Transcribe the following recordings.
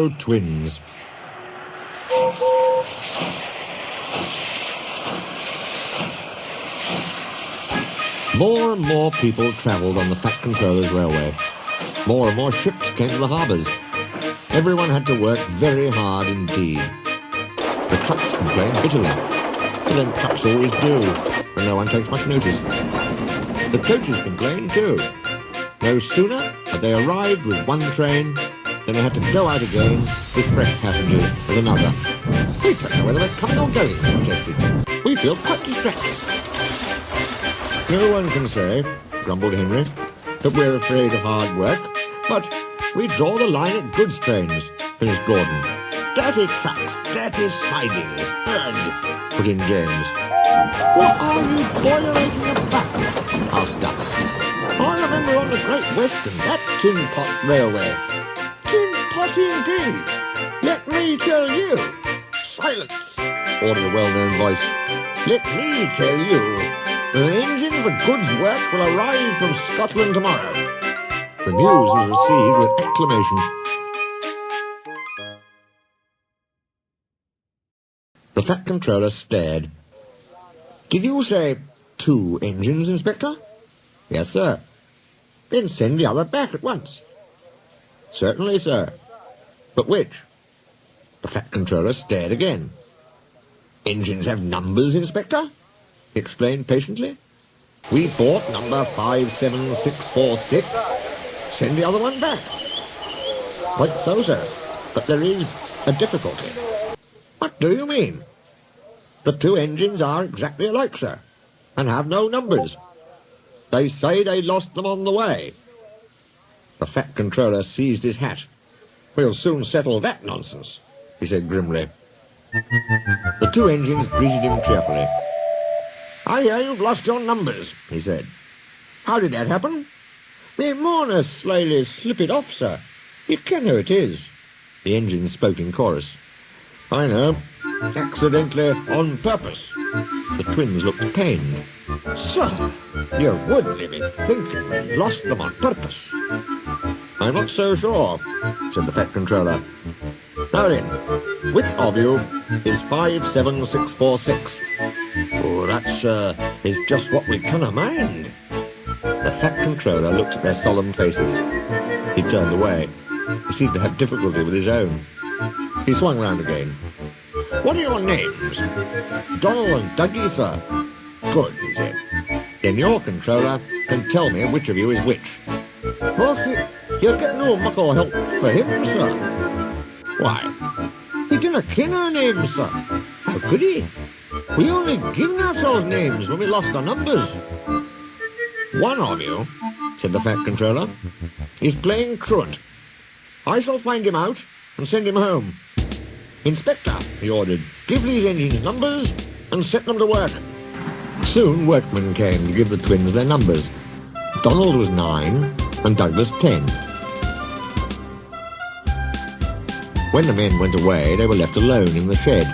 Hullo Twins. More and more people travelled on the Fat Controller's railway. More and more ships came to the harbours. Everyone had to work very hard indeed. The trucks complained bitterly. But then trucks always do, when no one takes much notice. The coaches complained too. No sooner had they arrived with one train than they had to go out again with fresh passengers with another. We don't know whether they're coming or going, they protested. We feel quite distracted. No one can say, grumbled Henry, that we're afraid of hard work, but we draw the line at goods trains, finished Gordon. Dirty trucks, dirty sidings, ugh, put in James. What are you boiling about? Asked Duck. I remember on the Great Western, that tin pot railway. Tin pot indeed. Let me tell you. Silence, ordered a well-known voice. Let me tell you. An engine for goods work will arrive from Scotland tomorrow. The news was received with acclamation. The Fat Controller stared. Did you say 2 engines, Inspector? Yes, sir. Then send the other back at once. Certainly, sir. But which? The Fat Controller stared again. Engines have numbers, Inspector, he explained patiently. We bought number 57646. Send the other one back. Quite so, sir. But there is a difficulty. What do you mean? The 2 engines are exactly alike, sir, and have no numbers. They say they lost them on the way. The Fat Controller seized his hat. We'll soon settle that nonsense, he said grimly. The 2 engines greeted him cheerfully. I hear you've lost your numbers, he said. How did that happen? Me mourner slyly slip it off, sir. You ken who it is. The engines spoke in chorus. I know. Accidentally, on purpose. The twins looked pained. Sir, you wouldn't be thinking we lost them on purpose. I'm not so sure, said the Fat Controller. Now then, which of you is 57646? Oh, that, is just what we canna mind. The Fat Controller looked at their solemn faces. He turned away. He seemed to have difficulty with his own. He swung round again. What are your names? Donald and Dougie, sir. Good, he said. Then your controller can tell me which of you is which. Well, you'll get no muckle help for him, sir. Why? He didn't ken our names, sir. How could he? We only given ourselves names when we lost our numbers. One of you, said the Fat Controller, is playing truant. I shall find him out and send him home. Inspector, he ordered, give these engines numbers and set them to work. Soon workmen came to give the twins their numbers. Donald was 9 and Douglas 10. When the men went away, they were left alone in the shed.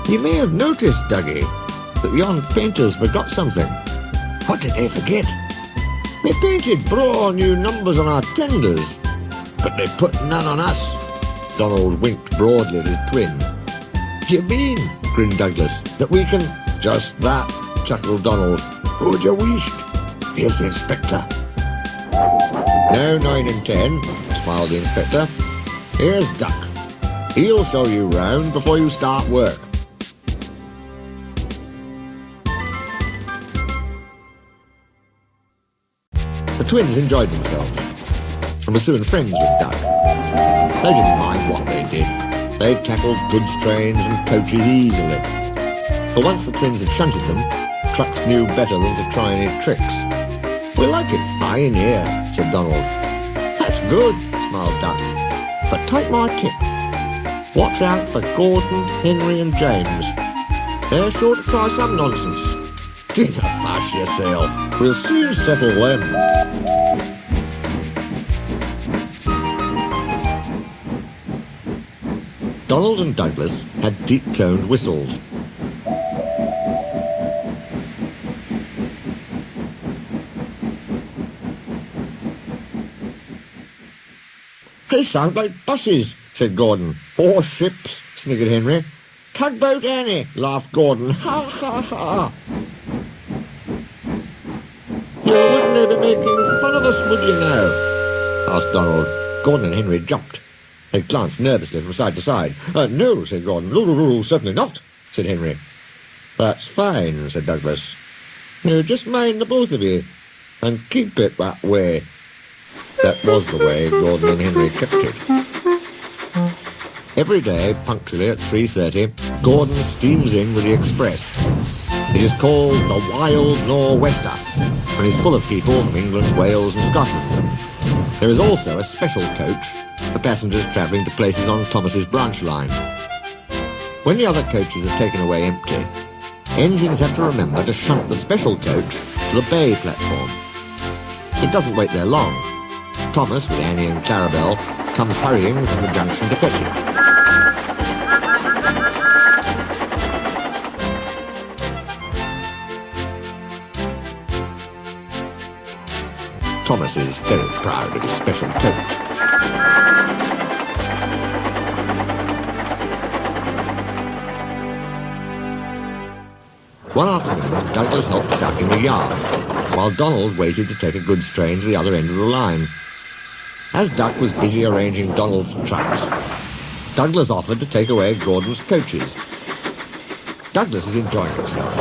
You may have noticed, Dougie, that yon painters forgot something. What did they forget? They painted braw new numbers on our tenders, but they put none on us. Donald winked broadly at his twin. Do you mean, grinned Douglas, that we can... Just that, chuckled Donald. Who'd you wished? Here's the Inspector. No 9 and 10, smiled the Inspector. Here's Duck. He'll show you round before you start work. The twins enjoyed themselves and were soon friends with Duck. They didn't mind what they did. They tackled goods trains and coaches easily. But once the twins had shunted them, trucks knew better than to try any tricks. We like it fine here, said Donald. That's good, smiled Duck. But take my tip. Watch out for Gordon, Henry and James. They're sure to try some nonsense. Dinna fuss yourself. We'll soon settle them. Donald and Douglas had deep-toned whistles. They sound like buses, said Gordon. "Or ships," sniggered Henry. "Tugboat Annie," laughed Gordon. "Ha, ha, ha." "You wouldn't they be making fun of us, would you now?" asked Donald. Gordon and Henry jumped. They glanced nervously from side to side. "No," said Gordon. "No, certainly not," said Henry. "That's fine," said Douglas. "You just mind the both of you, and keep it that way." That was the way Gordon and Henry kept it. Every day, punctually at 3:30, Gordon steams in with the express. It is called the Wild Nor'Wester, and is full of people from England, Wales and Scotland. There is also a special coach for passengers travelling to places on Thomas's branch line. When the other coaches are taken away empty, engines have to remember to shunt the special coach to the bay platform. It doesn't wait there long. Thomas, with Annie and Clarabelle, comes hurrying from the junction to fetch it. Thomas is very proud of his special coach. One afternoon, Douglas helped Duck in the yard, while Donald waited to take a goods train to the other end of the line. As Duck was busy arranging Donald's trucks, Douglas offered to take away Gordon's coaches. Douglas was enjoying himself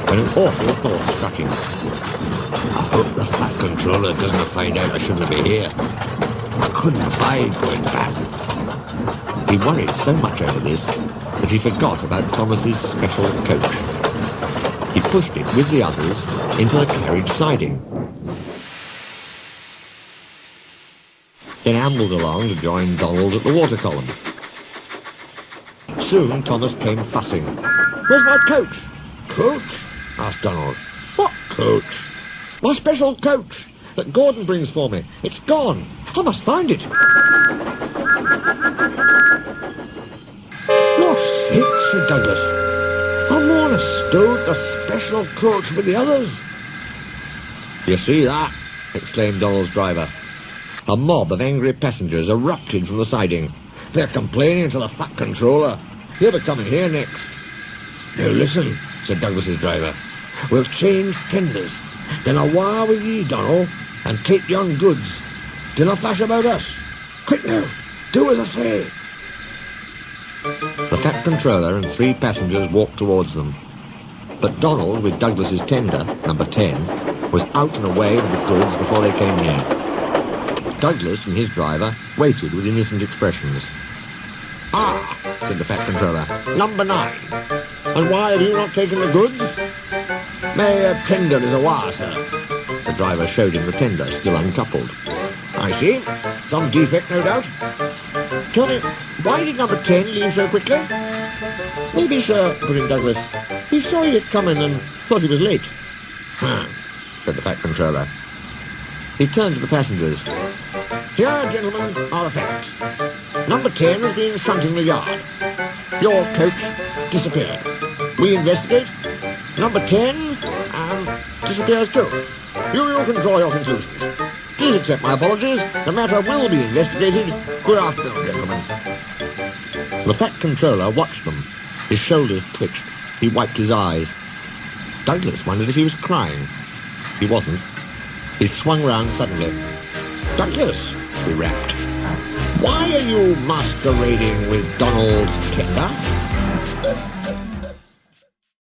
when an awful thought struck him. "I hope the fat controller doesn't find out I shouldn't be here. I couldn't abide going back." He worried so much over this that he forgot about Thomas's special coach. He pushed it with the others into the carriage siding, then ambled along to join Donald at the water column. Soon Thomas came fussing. "Where's my coach?" "Coach?" asked Donald. "What coach?" "My special coach that Gordon brings for me. It's gone. I must find it." "Your sake," said Douglas. "I'm on a stowed the special coach with the others." "You see that?" exclaimed Donald's driver. A mob of angry passengers erupted from the siding. "They're complaining to the fat controller. He'll be coming here next." "Now listen," said Douglas's driver. "We'll change tenders. Then I'll wire with ye, Donald, and take yon goods. Dinna flash about us. Quick now, do as I say." The fat controller and 3 passengers walked towards them. But Donald, with Douglas's tender, number 10, was out and away with the goods before they came near. Douglas and his driver waited with innocent expressions. "Ah," said the fat controller, "number 9. And why have you not taken the goods?" "My tender is awa, sir." The driver showed him the tender, still uncoupled. "I see. Some defect, no doubt. Tell me, why did number 10 leave so quickly?" "Maybe, sir," put in Douglas, "he saw you coming and thought he was late." "Huh," said the fat controller. He turned to the passengers. "Here, gentlemen, are the facts. Number 10 has been shunting the yard. Your coach disappeared. We investigate. Number 10 disappears too. You can draw your conclusions. Please accept my apologies. The matter will be investigated. Good afternoon, gentlemen." The fat controller watched them. His shoulders twitched. He wiped his eyes. Douglas wondered if he was crying. He wasn't. He swung round suddenly. "Douglas," he rapped, "why are you masquerading with Donald's tender?"